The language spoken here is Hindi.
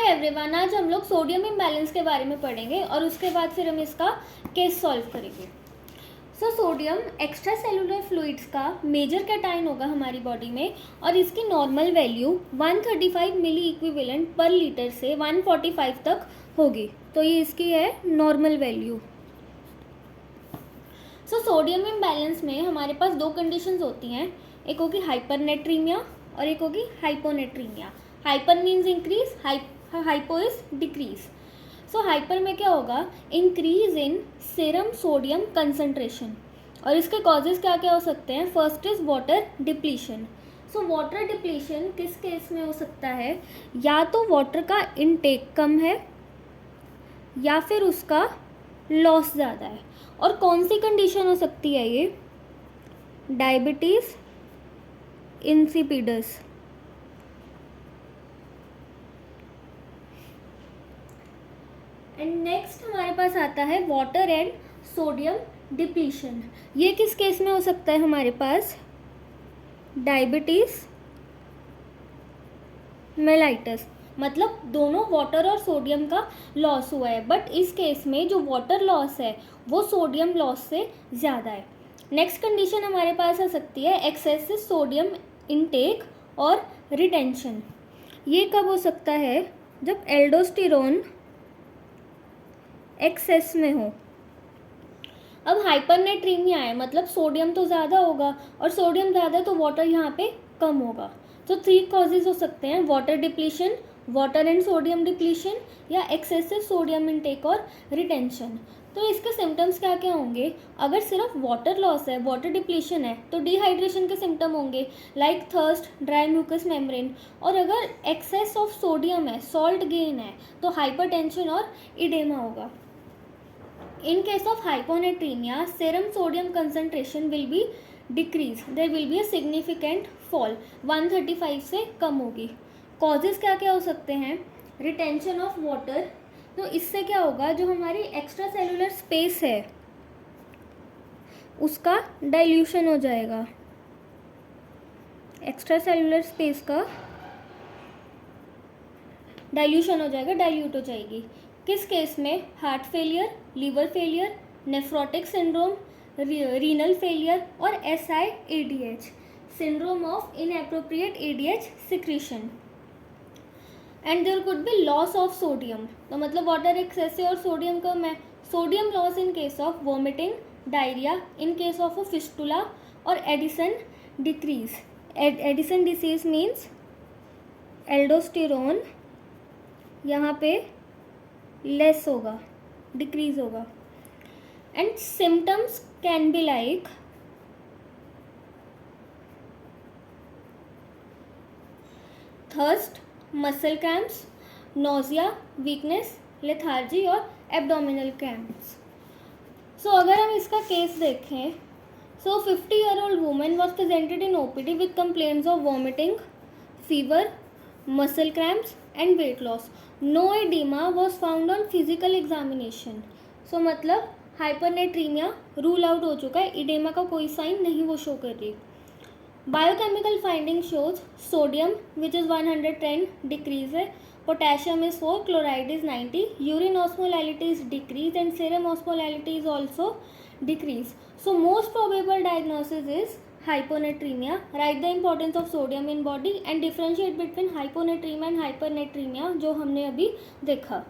हाय एवरीवन, आज हम लोग सोडियम इम्बैलेंस के बारे में पढ़ेंगे और उसके बाद फिर हम इसका केस सॉल्व करेंगे। सोडियम एक्स्ट्रा सेलुलर फ्लूइड्स का मेजर कैटायन होगा हमारी बॉडी में और इसकी नॉर्मल वैल्यू 135 मिली इक्विवेलेंट पर लीटर से 145 तक होगी। तो ये इसकी है नॉर्मल वैल्यू। सोडियम इम्बैलेंस में हमारे पास दो कंडीशंस होती हैं, एक होगी हाइपरनेट्रीमिया और एक होगी hyponatraemia. Hyper means increase, hypo is decrease. Hyper में क्या होगा, increase in serum sodium concentration. और इसके कॉजेज क्या क्या हो सकते हैं? First is water depletion. Water depletion किस केस में हो सकता है? या तो वाटर का इनटेक कम है या फिर उसका लॉस ज़्यादा है। और कौन सी कंडीशन हो सकती है ये? Diabetes insipidus. एंड नेक्स्ट हमारे पास आता है वाटर एंड सोडियम डिप्लीशन। ये किस केस में हो सकता है हमारे पास? Diabetes mellitus. मतलब दोनों वाटर और सोडियम का लॉस हुआ है, बट इस केस में जो वाटर लॉस है वो सोडियम लॉस से ज़्यादा है। नेक्स्ट कंडीशन हमारे पास आ सकती है एक्सेसिव सोडियम इनटेक और रिटेंशन। ये कब हो सकता है? जब एल्डोस्टेरोन एक्सेस में हो। अब हाइपरनेट्रीमिया है, मतलब सोडियम तो ज़्यादा होगा और सोडियम ज़्यादा तो वाटर यहाँ पे कम होगा। तो 3 कॉजेज हो सकते हैं, water depletion, water and sodium depletion या एक्सेसिव सोडियम इनटेक और रिटेंशन। तो इसके सिम्टम्स क्या क्या होंगे? अगर सिर्फ वाटर लॉस है, वाटर डिप्लीशन है, तो डिहाइड्रेशन के सिम्टम होंगे like thirst, dry mucus membrane. और अगर एक्सेस ऑफ सोडियम है, सॉल्ट गेन है, तो हाइपरटेंशन और इडेमा होगा। In case of hyponatremia, serum sodium concentration will be decreased. There will be a significant fall. 135 से कम होगी। Causes क्या क्या हो सकते हैं? Retention of water। तो इससे क्या होगा, जो हमारी एक्स्ट्रा सेलुलर स्पेस है उसका डाइल्यूशन हो जाएगा। एक्स्ट्रा सेलुलर स्पेस का डाइल्यूशन हो जाएगा, डाइल्यूट हो जाएगी। किस केस में? Heart failure, liver failure, nephrotic syndrome, renal failure और SIADH, syndrome of inappropriate ADH secretion. And there could be loss of sodium. तो मतलब वाटर एक्सेस और सोडियम कम है। Sodium loss in case of vomiting, diarrhoea, in case of fistula और Addison decrease. Addison disease means aldosterone यहाँ पे लेस होगा, डिक्रीज होगा। And symptoms can be like thirst, muscle cramps, nausea, weakness, lethargy और एब्डोमिनल क्रैम्प्स। अगर हम इसका केस देखें, 50-year-old woman was presented in OPD with complaints of vomiting, fever, muscle cramps and weight loss. No edema was found on physical examination. मतलब हाइपरनेट्रीमिया रूल आउट हो चुका है, इडेमा का कोई साइन नहीं वो शो कर रही। Biochemical finding shows sodium which is 110 decrease है, potassium is 4, chloride is 90, urine osmolality is decrease and serum osmolality is also decrease. Most probable diagnosis is hyponatremia. Write the importance of sodium in body and differentiate between hyponatremia and hypernatremia जो हमने अभी देखा।